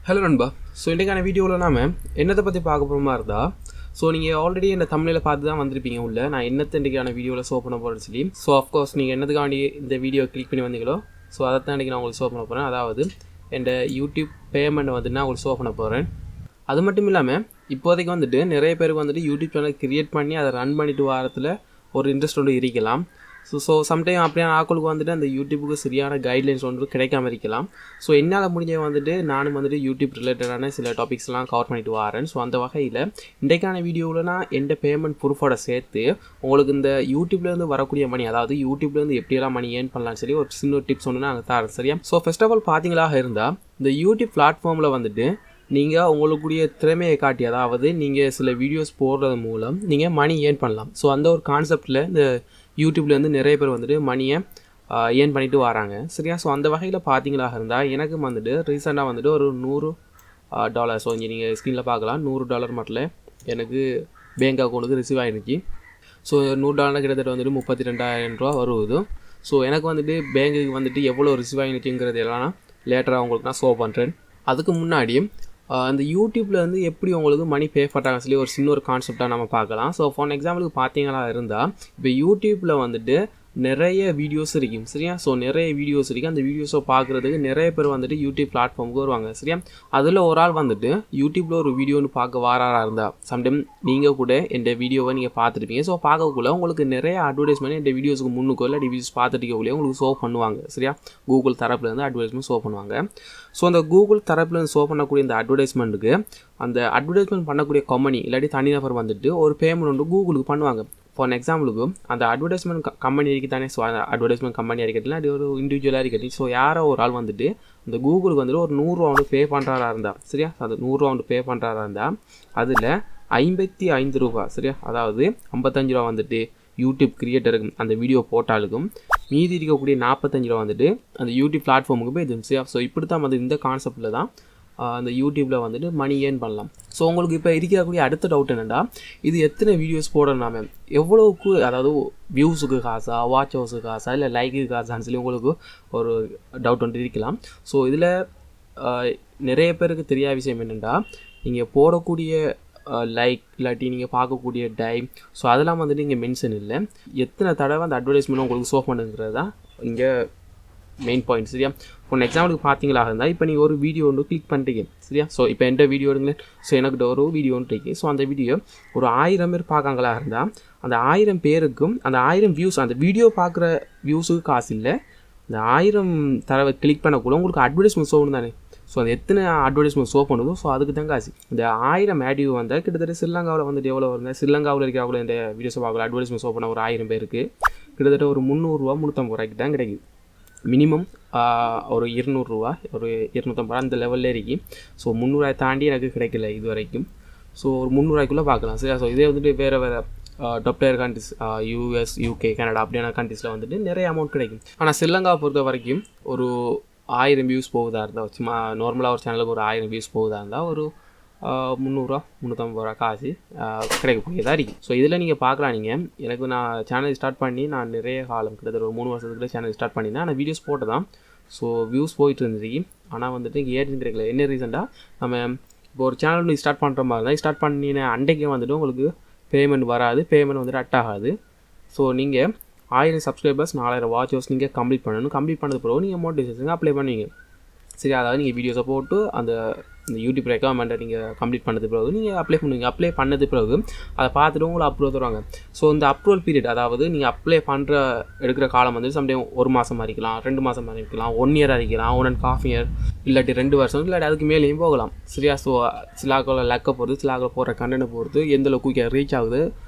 Hello நண்பா. So இன்றைக்கான வீடியோவில் நாம் என்னத்தை பற்றி பார்க்க போகிறோமா இருந்தால், ஸோ நீங்கள் ஆல்ரெடி இந்த தமிழில் பார்த்து தான் வந்திருப்பீங்க உள்ள நான் என்னத்தை இன்றைக்கான வீடியோவில் ஷோ பண்ண போகிறேன்னு சொல்லி. ஸோ அஃப்கோர்ஸ் நீங்கள் என்னதுக்காண்டி இந்த வீடியோ கிளிக் பண்ணி வந்தீங்களோ ஸோ அதை தான் இன்றைக்கி நான் உங்களுக்கு ஷோ பண்ண போகிறேன். அதாவது என் யூடியூப் பேமெண்ட் வந்துட்டு நான் உங்களுக்கு ஷோ பண்ண போகிறேன். அது மட்டும் இல்லாமல் இப்போதைக்கு வந்துட்டு நிறைய பேருக்கு வந்துட்டு யூடியூப் சேனல் க்ரியேட் பண்ணி அதை ரன் பண்ணிட்டு வாரத்தில் ஒரு இன்ட்ரெஸ்ட் ஒன்று இருக்கலாம். ஸோ சம்டைம் அப்படியான ஆக்களுக்கு வந்துட்டு அந்த யூடியூப்புக்கு சரியான கைட்லைன்ஸ் ஒன்று கிடைக்காம இருக்கலாம். ஸோ என்னால் முடிஞ்ச வந்துட்டு நானும் வந்துட்டு யூடியூப் ரிலேட்டடான சில டாபிக்ஸ்லாம் கவர் பண்ணிட்டு வரேன். ஸோ அந்த வகையில் இன்றைக்கான வீடியோவில் நான் எந்த பேமெண்ட் ப்ரூஃபோட சேர்த்து உங்களுக்கு இந்த யூடியூப்லேருந்து வரக்கூடிய மணி, அதாவது யூடியூப்லேருந்து எப்படியெல்லாம் மணி ஏர்ன் பண்ணலாம்னு சொல்லி ஒரு சின்ன டிப்ஸ் ஒன்று நான் தரேன். சரியா? ஸோ ஃபர்ஸ்ட் ஆஃப் ஆல் பார்த்தீங்களாக இருந்தால் இந்த யூடியூப் பிளாட்ஃபார்மில் வந்துட்டு நீங்கள் உங்களுக்குரிய திறமையை காட்டி, அதாவது நீங்கள் சில வீடியோஸ் போடுறது மூலம் நீங்கள் மணி ஏர்ன் பண்ணலாம். ஸோ அந்த ஒரு கான்செப்டில் இந்த யூடியூப்லேருந்து நிறைய பேர் வந்துட்டு மணியை ஏர்ன் பண்ணிட்டு வராங்க. சரியா? ஸோ அந்த வகையில் பார்த்தீங்களாக இருந்தால் எனக்கு வந்துட்டு ரீசெண்டாக வந்துட்டு ஒரு $100, ஸோ இங்கே நீங்கள் ஸ்க்ரீனில் பார்க்கலாம், $100 மட்டும் எனக்கு பேங்க் அக்கௌண்ட்டுக்கு ரிசீவ் ஆகிருந்துச்சு. ஸோ $100 கிட்டத்தட்ட வந்துட்டு 32,000 ரூபா வருது. ஸோ எனக்கு வந்துட்டு பேங்க்குக்கு வந்துட்டு எவ்வளோ ரிசீவ் ஆகிருந்துச்சுங்கிறது எல்லாம் நான் லேட்டராக உங்களுக்கு நான் ஷோ பண்ணுறேன். அதுக்கு முன்னாடி அந்த யூடியூப்பில் வந்து எப்படி உங்களுக்கு மணி பே பண்ணுறாங்க சொல்லி ஒரு சின்ன ஒரு கான்செப்டாக நம்ம பார்க்கலாம். ஸோ ஃபார் எக்ஸாம்பிளுக்கு பார்த்தீங்களா இருந்தால் இப்போ யூடியூப்பில் வந்துட்டு நிறைய வீடியோஸ் இருக்கும். சரியா? ஸோ நிறைய வீடியோஸ் இருக்குது. அந்த வீடியோஸை பார்க்குறதுக்கு நிறைய பேர் வந்துட்டு யூடியூப் பிளாட்ஃபார்முக்கு வருவாங்க. சரியா? அதில் ஒரு ஆள் வந்துட்டு யூடியூப்பில் ஒரு வீடியோன்னு பார்க்க வாராக இருந்தால் சம்டைம் நீங்கள் கூட இந்த வீடியோவை நீங்கள் பார்த்துருப்பீங்க. ஸோ பார்க்கக்குள்ள உங்களுக்கு நிறைய அட்வர்டைஸ்மெண்ட் இந்த வீடியோஸுக்கு முன்னுக்கோ இல்லை வீடியோஸ் பார்த்துட்டுக்கக்குள்ளே உங்களுக்கு ஷோ பண்ணுவாங்க. சரியா? கூகுள் தரப்புலேருந்து அட்வர்டைஸ்மெண்ட் ஷோ பண்ணுவாங்க. ஸோ அந்த கூகுள் தரப்புலேருந்து ஷோ பண்ணக்கூடிய இந்த அட்வர்டைஸ்மெண்ட்டுக்கு அந்த அட்வர்டைஸ்மெண்ட் பண்ணக்கூடிய கம்பெனி இல்லாட்டி தனிநபர் வந்துட்டு ஒரு பேமெண்ட் வந்து கூகுளுக்கு பண்ணுவாங்க. ஃபார் எக்ஸாம்பிளுக்கு அந்த அட்வர்டைஸ்மெண்ட் கம்பெனி இருக்குது தானே. ஸோ அந்த அட்வர்டைஸ்மெண்ட் கம்பெனியாக இருக்கட்டும், அது ஒரு இண்டிவிஜுவலாக இருக்கட்டும், ஸோ யாரோ ஒரு ஆள் வந்துட்டு அந்த கூகுளுக்கு வந்துட்டு ஒரு $100 வந்து பே பண்ணுறாரா இருந்தால், சரியா, அது $100 வந்து பே பண்ணுறாரா இருந்தால் அதில் $55, சரியா, அதாவது $55 வந்துட்டு யூடியூப் கிரியேட்டருக்கு அந்த வீடியோ போட்டாலுக்கும் மீதி இருக்கக்கூடிய $45 வந்துட்டு அந்த யூடியூப் பிளாட்ஃபார்முக்கு போய் இது. சரியா? ஸோ இப்படி தான் வந்து இந்த கான்செப்டில் தான் அந்த யூடியூப்பில் வந்துட்டு மணி ஏர்ன் பண்ணலாம். ஸோ உங்களுக்கு இப்போ இருக்கக்கூடிய அடுத்த டவுட் என்னென்னா, இது எத்தனை வீடியோஸ் போடணும், எவ்வளோக்கு, அதாவது வியூஸுக்கு காசா, வாட்ச் ஹவர்ஸுக்கு காசா, இல்லை லைக்கு காசான்னு சொல்லி உங்களுக்கு ஒரு டவுட் வந்துட்டு இருக்கலாம். ஸோ இதில் நிறைய பேருக்கு தெரியாத விஷயம் என்னென்னா, நீங்கள் போடக்கூடிய லைக் இல்லாட்டி நீங்கள் பார்க்கக்கூடிய டைம், ஸோ அதெல்லாம் வந்துட்டு இங்கே மென்ஷன் இல்லை. எத்தனை தடவை அந்த அட்வர்டைஸ்மெண்ட் உங்களுக்கு ஷோ பண்ணுங்கிறது தான் இங்கே மெயின் பாயிண்ட். சரியா? ஒன்று எக்ஸாம்பிளுக்கு பார்த்தீங்களா இருந்தால் இப்போ நீங்கள் ஒரு வீடியோ ஒன்று கிளிக் பண்ணிட்டீங்க. சரியா? ஸோ இப்போ எந்த வீடியோ எடுங்களேன். ஸோ எனக்கு ஒரு வீடியோ ஒன்று இருக்கு. ஸோ அந்த வீடியோ ஒரு 1000 பேர் பார்க்காங்களா இருந்தால் அந்த 1000 பேருக்கும் அந்த 1000 வியூஸ், அந்த வீடியோ பார்க்குற வியூஸுக்கு காசு இல்லை. அந்த 1000 தடவை கிளிக் பண்ணக்கூட உங்களுக்கு அட்வர்டைஸ்மெண்ட் ஷோ தானே. ஸோ அது எத்தனை அட்வர்டைஸ்மெண்ட் ஷோ பண்ணுதோ ஸோ அதுக்கு தான் காசு. இந்த 1000 ஆட் வியூ வந்தால் கிட்டத்தட்ட ஸ்ரீலங்காவில் வந்துட்டு எவ்வளோ வருங்க, ஸ்ரீலங்காவில் இருக்கிறவங்கள இந்த வீடியோஸை பார்க்கல அட்வர்டைஸ்மெண்ட் ஷோ பண்ண ஒரு 1000 பேருக்கு கிட்டத்தட்ட ஒரு $300 $350 தான் கிடைக்குது. மினிமம் ஒரு $200, ஒரு $250 அந்த லெவலில் இருக்கு. ஸோ $300 தாண்டி எனக்கு கிடைக்கல இது வரைக்கும். ஸோ ஒரு $300 பார்க்கலாம். சரியா? ஸோ இதே வந்துட்டு வேறு top tier countries, US, UK, Canada அப்படியான கண்ட்ரிஸில் வந்துட்டு நிறைய அமௌண்ட் கிடைக்கும். ஆனால் ஸ்ரீலங்காவை பொறுத்த வரைக்கும் ஒரு 1000 வியூஸ் போகுதா இருந்தால், சும்மா நார்மலாக ஒரு சேனலுக்கு ஒரு 1000 வியூஸ் போகுதா இருந்தால் ஒரு $300 $350 காசு கிடைக்கக்கூடியதாக இருக்குது. ஸோ இதில் நீங்கள் பார்க்கலாம். நீங்கள் எனக்கு நான் சேனல் ஸ்டார்ட் பண்ணி நான் நிறைய காலம் கிட்டத்தட்ட ஒரு 3 வருஷத்துக்குள்ளே சேனல் ஸ்டார்ட் பண்ணி தான் நான் வீடியோஸ் போட்டு தான். ஸோ வியூஸ் போயிட்டு இருந்துச்சு. ஆனால் வந்துட்டு இங்கே ஏறின்னு கிடைக்கல. என்ன ரீசெண்டாக நம்ம இப்போ ஒரு சேனல் ஸ்டார்ட் பண்ணுற மாதிரி இருந்தால் ஸ்டார்ட் பண்ணின அன்றைக்கே வந்துட்டு உங்களுக்கு பேமெண்ட் வராது, பேமெண்ட் வந்துட்டு அட் ஆகாது. ஸோ நீங்கள் 1000 சப்ஸ்கிரைபர்ஸ் 4000 வாட்ச் ஹவர்ஸ் நீங்கள் கம்ப்ளீட் பண்ணணும். கம்ப்ளீட் பண்ணது பிறகு நீங்கள் மோட்டிவேஷன் அப்ளை பண்ணுவீங்க. சரி, அதாவது நீங்கள் வீடியோஸை போட்டு அந்த யூடியூப் ரெக்கமெண்டை நீங்கள் கம்ப்ளீட் பண்ணது பிறகு நீங்கள் அப்ளை பண்ணுவீங்க. அப்ளை பண்ணது பிறகு அதை பார்த்துட்டு உங்களை அப்ரூவல் தருவாங்க. ஸோ இந்த அப்ரூவல் பீரியட், அதாவது நீங்கள் அப்ளை எடுக்கிற காலம் வந்து சம்டைம் 1 மாதமாக இருக்கலாம், 2 மாதமாக இருக்கலாம், 1 இயராக இருக்கலாம், 1.5 இயர், இல்லாட்டி 2 வருஷம், இல்லாட்டி அதுக்கு மேலேயும் போகலாம். சரியா? ஸோ சிலாக்களை லக்கை பொறுத்து, சிலாக்களை போடுற கண்டனை பொறுத்து எந்தளவு குயிக்காக ரீச் ஆகுது.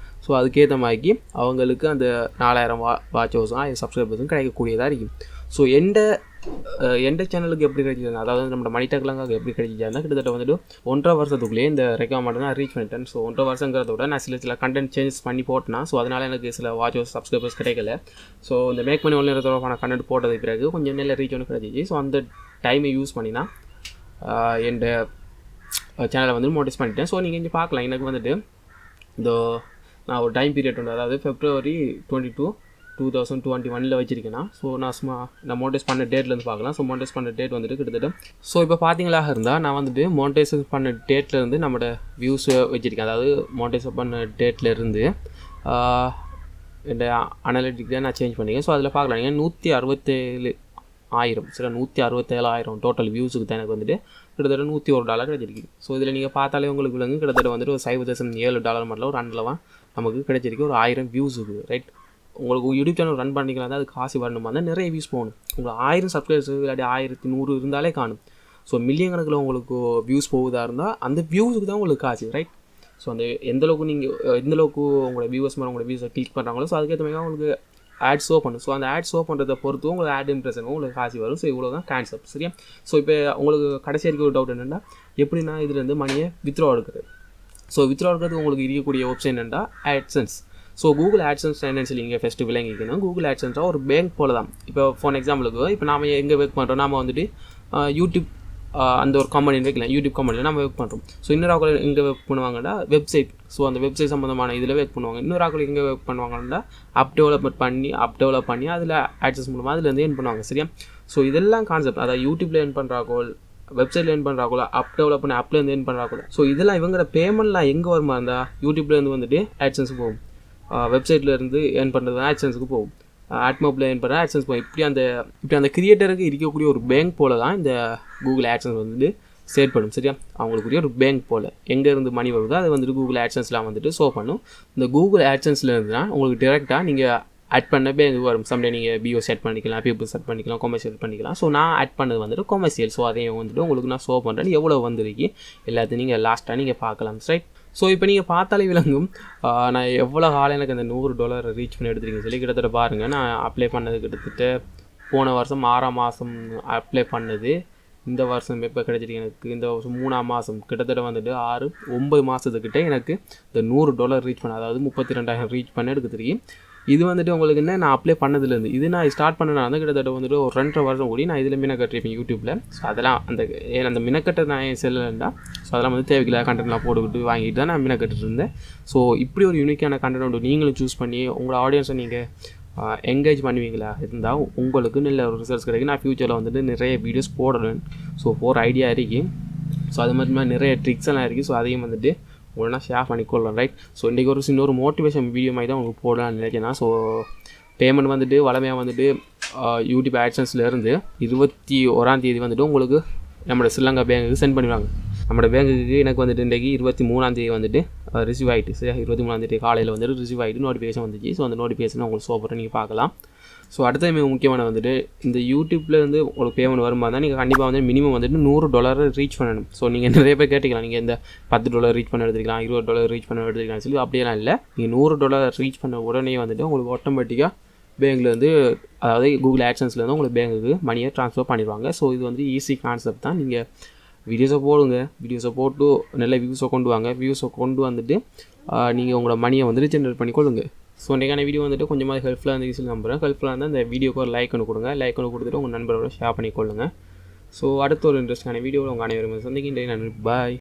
ஸோ அதுக்கேற்ற மாதிரி அவங்களுக்கு அந்த 4000 வாட்ச் ஹவர்ஸும் 1000 சப்ஸ்கிரைபர்ஸும் கிடைக்கக்கூடியதாக இருக்கும். ஸோ எந்த சேனலுக்கு எப்படி கிடைச்சிது, அதாவது நம்ம மணிடெக்லாங்க எப்படி கிடைச்சிச்சாருன்னா கிட்டத்தட்ட வந்துட்டு 1.5 வருஷத்துக்குள்ளேயே இந்த ரெக்கமெண்ட் நான் ரீச் பண்ணிட்டேன். ஸோ 1.5 வருஷங்கிறத விட நான் சில கண்டென்ட் சேஞ்சஸ் பண்ணி போட்டேன்னா, ஸோ அதனால் எனக்கு சில வாட்ச் ஹவர்ஸ் சப்ஸ்கிரைபர்ஸ் கிடைக்கல. ஸோ இந்த மேக் மணி ஒன்று தொடர்பான கண்டென்ட் போட்டதுக்கு பிறகு கொஞ்சம் நல்ல ரீச் ஒன்று கிடைச்சிச்சு. ஸோ அந்த டைமை யூஸ் பண்ணினா என் சேனலை வந்து மோட்டிவேட் பண்ணிட்டேன். ஸோ நீங்கள் இங்கே பார்க்கலாம். எனக்கு வந்துட்டு இந்த நான் ஒரு டைம் பீரியட் உண்டு, அதாவது February 22, 2021 வச்சிருக்கேன்னா. ஸோ நான் மோனிடைஸ் பண்ண டேட்லேருந்து பார்க்கலாம். ஸோ மோனிடைஸ் பண்ண டேட் வந்துட்டு கிட்டத்தட்ட ஸோ இப்போ பார்த்தீங்களா இருந்தால் நான் வந்துட்டு மோனிடைசேஷன் பண்ண டேட்லேருந்து நம்மளோட வியூஸை வச்சுருக்கேன். அதாவது மோனிடைஸ் பண்ண டேட்லேருந்து இந்த அனலிட்டிக் தான் நான் சேஞ்ச் பண்ணிக்கேன். ஸோ அதில் பார்க்கலாம் நீங்கள் 167,000 சரி 167,000 டோட்டல் வியூஸுக்கு தான் எனக்கு வந்துட்டு கிட்டத்தட்ட $101 கிடைச்சிருக்கு. ஸோ இதில் நீங்கள் பார்த்தாலே உங்களுக்கு விளங்கு கிட்டத்தட்ட வந்துட்டு ஒரு $5,007 மட்டும் ஒரு ரன்னில் நமக்கு கிடைச்சிருக்கு ஒரு 1000 வியூஸுக்கு. ரைட், உங்களுக்கு யூடியூப் சேனல் ரன் பண்ணிக்கலாம் தான் அது காசு வரணுமா தான் நிறைய வியூஸ் போகணும். உங்களுக்கு 1000 சப்ஸ்கிரைபர்ஸ் இல்லாட்டி 1100 இருந்தாலே காணும். ஸோ மில்லியன் கணக்கில் உங்களுக்கு வியூஸ் போகுதா இருந்தால் அந்த வியூஸுக்கு தான் உங்களுக்கு காசு. ரைட், ஸோ அந்த எந்தளவுக்கு நீங்கள் எந்தளவுக்கு உங்களோட வியூவர்ஸ் மேலே உங்களோட வியூஸை கிளிக் பண்ணுறாங்களோ ஸோ அதுக்கேற்ற மாதிரி உங்களுக்கு ஆட் ஷோ பண்ணும். ஸோ அந்த ஆட் ஷோ பண்ணுறதை பொறுத்து உங்களுக்கு ஆட் இம்ப்ரெஷன் உங்களுக்கு காசு வரும். ஸோ இவ்வளோ தான் கான்செப்ட். சரியா, ஸோ இப்போ உங்களுக்கு கடைசி இருக்க ஒரு டவுட் என்னென்னா எப்படின்னா இதுலேருந்து மணியை வித்ட்ரா எடுக்கிறது. ஸோ வித்ட்ரா எடுக்கிறது உங்களுக்கு இருக்கக்கூடிய வெப்சைட் என்னென்னா AdSense. ஸோ கூகுள் AdSense என்னன்னு சொல்லி இங்கே ஃபஸ்ட்டு விளங்கிக்கணும். கூகுள் AdSense ஒரு பேங்க் போல தான். இப்போ ஃபார் எக்ஸாம்பிளுக்கு இப்போ நாம் எங்கே ஒர்க் பண்ணுறோம், நாம் வந்துட்டு யூடியூப் அந்த ஒரு கம்பெனி வைக்கலாம். யூடியூப் கம்பெனியில் நம்ம ஒர்க் பண்ணுறோம். ஸோ இன்னொரு ஆக்கள் எங்கே ஒர்க் பண்ணுவாங்கன்னா வெப்சைட். ஸோ அந்த வெப்சைட் சம்மந்தமான இதில் ஒர்க் பண்ணுவாங்க. இன்னொரு ஆக்கள் எங்கே ஒர்க் பண்ணுவாங்கன்னா அப் டெவலப் பண்ணி அதில் AdSense மூலமாக அதுலேருந்து ஏர்ன் பண்ணுவாங்க. சரியா, ஸோ இதெல்லாம் கான்செப்ட். அதாவது யூடியூப்பில் ஏர்ன் பண்ணுறாக்கோல், வெப்சைட்டில் ஏர்ன் பண்ணுறாக்கோல, அப் டெவலப் பண்ணி அப்லேருந்து ஏர்ன் பண்ணுறாக்கோல. ஸோ இதெல்லாம் இவங்களோட பேமெண்ட்லாம் எங்கே வருமா இருந்தால் யூடியூப்லேருந்து வந்துட்டு AdSense போகும், வெப்சைட்லேருந்து ஏர்ன் பண்ணுறது AdSenseக்கு போகும், ஆட்மோப்பில் ஏர்ன் பண்ணுற AdSense போகும். இப்படி அந்த கிரியேட்டருக்கு இருக்கக்கூடிய ஒரு பேங்க் போல தான் இந்த கூகுள் AdSense வந்துட்டு செயற்படும். சரியா, அவங்களுக்குரிய ஒரு பேங்க் போல் எங்கேருந்து மணி வருதோ அதை வந்துட்டு கூகுள் AdSenseலாம் வந்துட்டு ஷோ பண்ணும். இந்த கூகுள் AdSenseல இருந்துன்னா உங்களுக்கு டேரெக்டாக நீங்கள் ஆட் பண்ண பேங்க் வரும். சம்டே நீங்கள் பிஓ செட் பண்ணிக்கலாம், பீப்புள் செட் பண்ணிக்கலாம், கொமர்ஷியல் பண்ணிக்கலாம். ஸோ நான் ஆட் பண்ணது வந்துட்டு கொமர்ஷியல். ஸோ அதையும் வந்துட்டு உங்களுக்கு நான் ஷோ பண்ணுறேன். எவ்வளோ வந்துருக்கு எல்லாத்தையும் நீங்கள் லாஸ்ட்டாக நீங்கள் பார்க்கலாம். ரைட், ஸோ இப்போ நீங்கள் பார்த்தாலே விளங்கும் நான் எவ்வளோ காலம் எனக்கு அந்த $100 ரீச் பண்ணி எடுத்துருக்கீங்கன்னு சொல்லி. கிட்டத்தட்ட பாருங்கள், நான் அப்ளை பண்ணது கிட்டத்தட்ட போன வருஷம் 6ஆம் மாதம் அப்ளை பண்ணது. இந்த வருஷம் எப்போ கிடைச்சிருக்கு எனக்கு இந்த வருஷம் 3ஆம் மாதம் கிட்டத்தட்ட வந்துட்டு 6-9 மாதத்துக்கிட்ட எனக்கு இந்த $100 ரீச் பண்ண, அதாவது 32,000 ரீச் பண்ண எடுக்க தெரியும். இது வந்துட்டு உங்களுக்கு என்ன நான் அப்ளை பண்ணதுலேருந்து இது நான் ஸ்டார்ட் பண்ணனா வந்து கிட்டத்தட்ட வந்துட்டு ஒரு 2.5 வருஷம் கூடி நான் இதில் மினக்கட்டிருப்பேன் யூடியூப்பில். ஸோ அதெல்லாம் அந்த மினக்கட்டை நான் ஏன் செல்லலைண்டா ஸோ அதெல்லாம் வந்து தேவையில்லை கண்டென்ட்லாம் போட்டுக்கிட்டு வாங்கிட்டு தான் நான் மினக்கட்டு இருந்தேன். ஸோ இப்படி ஒரு யூனிக்கான கண்டென்ட் ஒன்று நீங்களும் சூஸ் பண்ணி உங்களோட ஆடியன்ஸை நீங்கள் என்கேஜ் பண்ணுவீங்களா இருந்தால் உங்களுக்கு நல்ல ஒரு ரிசல்ட்ஸ் கிடைக்கும். நான் ஃப்யூச்சரில் வந்துட்டு நிறைய வீடியோஸ் போடுறேன். ஸோ போகிற ஐடியா இருக்குது. ஸோ அது மாதிரி நிறைய ட்ரிக்ஸ் எல்லாம் இருக்குது. ஸோ அதையும் வந்துட்டு உடனே ஷேர் பண்ணிக்கொள்ளலாம். ரைட், ஸோ இன்றைக்கி ஒரு சின்ன ஒரு மோட்டிவேஷன் வீடியோ மாதிரி தான் உங்களுக்கு போடலான்னு நினைக்கிறேன். ஸோ பேமெண்ட் வந்துட்டு வளமையாக வந்துட்டு யூடியூப் AdSenseலேருந்து 21ஆம் தேதி வந்துட்டு உங்களுக்கு நம்மளோட ஸ்ரீலங்கா பேங்குக்கு சென்ட் பண்ணிடுவாங்க. நம்மளோட பேங்குக்கு எனக்கு வந்துட்டு இன்றைக்கி 23ஆம் தேதி வந்துட்டு ரிசீவ் ஆகிட்டு. சரியா, 23ஆம் தேதி காலையில் வந்துட்டு ரிசீவ் ஆகிட்டு நோட்டிஃபிகேஷன் வந்துச்சு. ஸோ அந்த நோட்டிஃபிகேஷன் உங்களுக்கு ஷோ பண்ணுறேன், நீங்கள் பார்க்கலாம். ஸோ அடுத்தது மிக முக்கியமான வந்துட்டு இந்த யூடியூப்லேருந்து உங்களுக்கு பேமெண்ட் வருமா தான் நீங்கள் கண்டிப்பாக வந்து மினிமம் வந்துட்டு $100 ரீச் பண்ணணும். ஸோ நீங்கள் நிறைய பேர் கேட்டுக்கலாம், நீங்கள் இந்த $10 ரீச் பண்ண எடுத்துக்கலாம், $20 ரீச் பண்ண எடுத்துக்கலாம் சொல்லி. அப்படியெல்லாம் இல்லை, நீங்கள் $100 ரீச் பண்ண உடனே வந்துட்டு உங்களுக்கு ஆட்டோமேட்டிக்காக பேங்க்லேருந்து, அதாவது கூகுள் AdSenseலேருந்து உங்களுக்கு பேங்குக்கு மணியை ட்ரான்ஸ்ஃபர் பண்ணிடுவாங்க. ஸோ இது வந்து ஈஸி கான்செப்ட் தான். நீங்கள் வீடியோஸை போடுங்க, வீடியோஸை போட்டு நல்ல வியூஸை கொண்டு வாங்க. வியூஸை கொண்டு வந்துட்டு நீங்கள் உங்களோட மணியை வந்துட்டு ஜென்ரேட் பண்ணிக்கொள்ளுங்க. ஸோ இன்றைக்கான வீடியோ வந்துட்டு கொஞ்சமாக ஹெல்ப்ஃபுல்லாக இருந்துச்சு சொல்லி நம்புகிறேன். ஹெல்ப்ஃபுல்லாக இருந்தால் இந்த வீடியோக்கு ஒரு லைக் ஒன்று கொடுங்க. லைக் ஒன்று கொடுத்துட்டு உங்கள் நண்பரோட ஷேர் பண்ணிக்கொள்ளுங்க. ஸோ அடுத்த ஒரு இன்ட்ரெஸ்டான வீடியோவில் உங்கள் அனைவரும் சந்திக்கின்றேன். நன்றி, பாய்.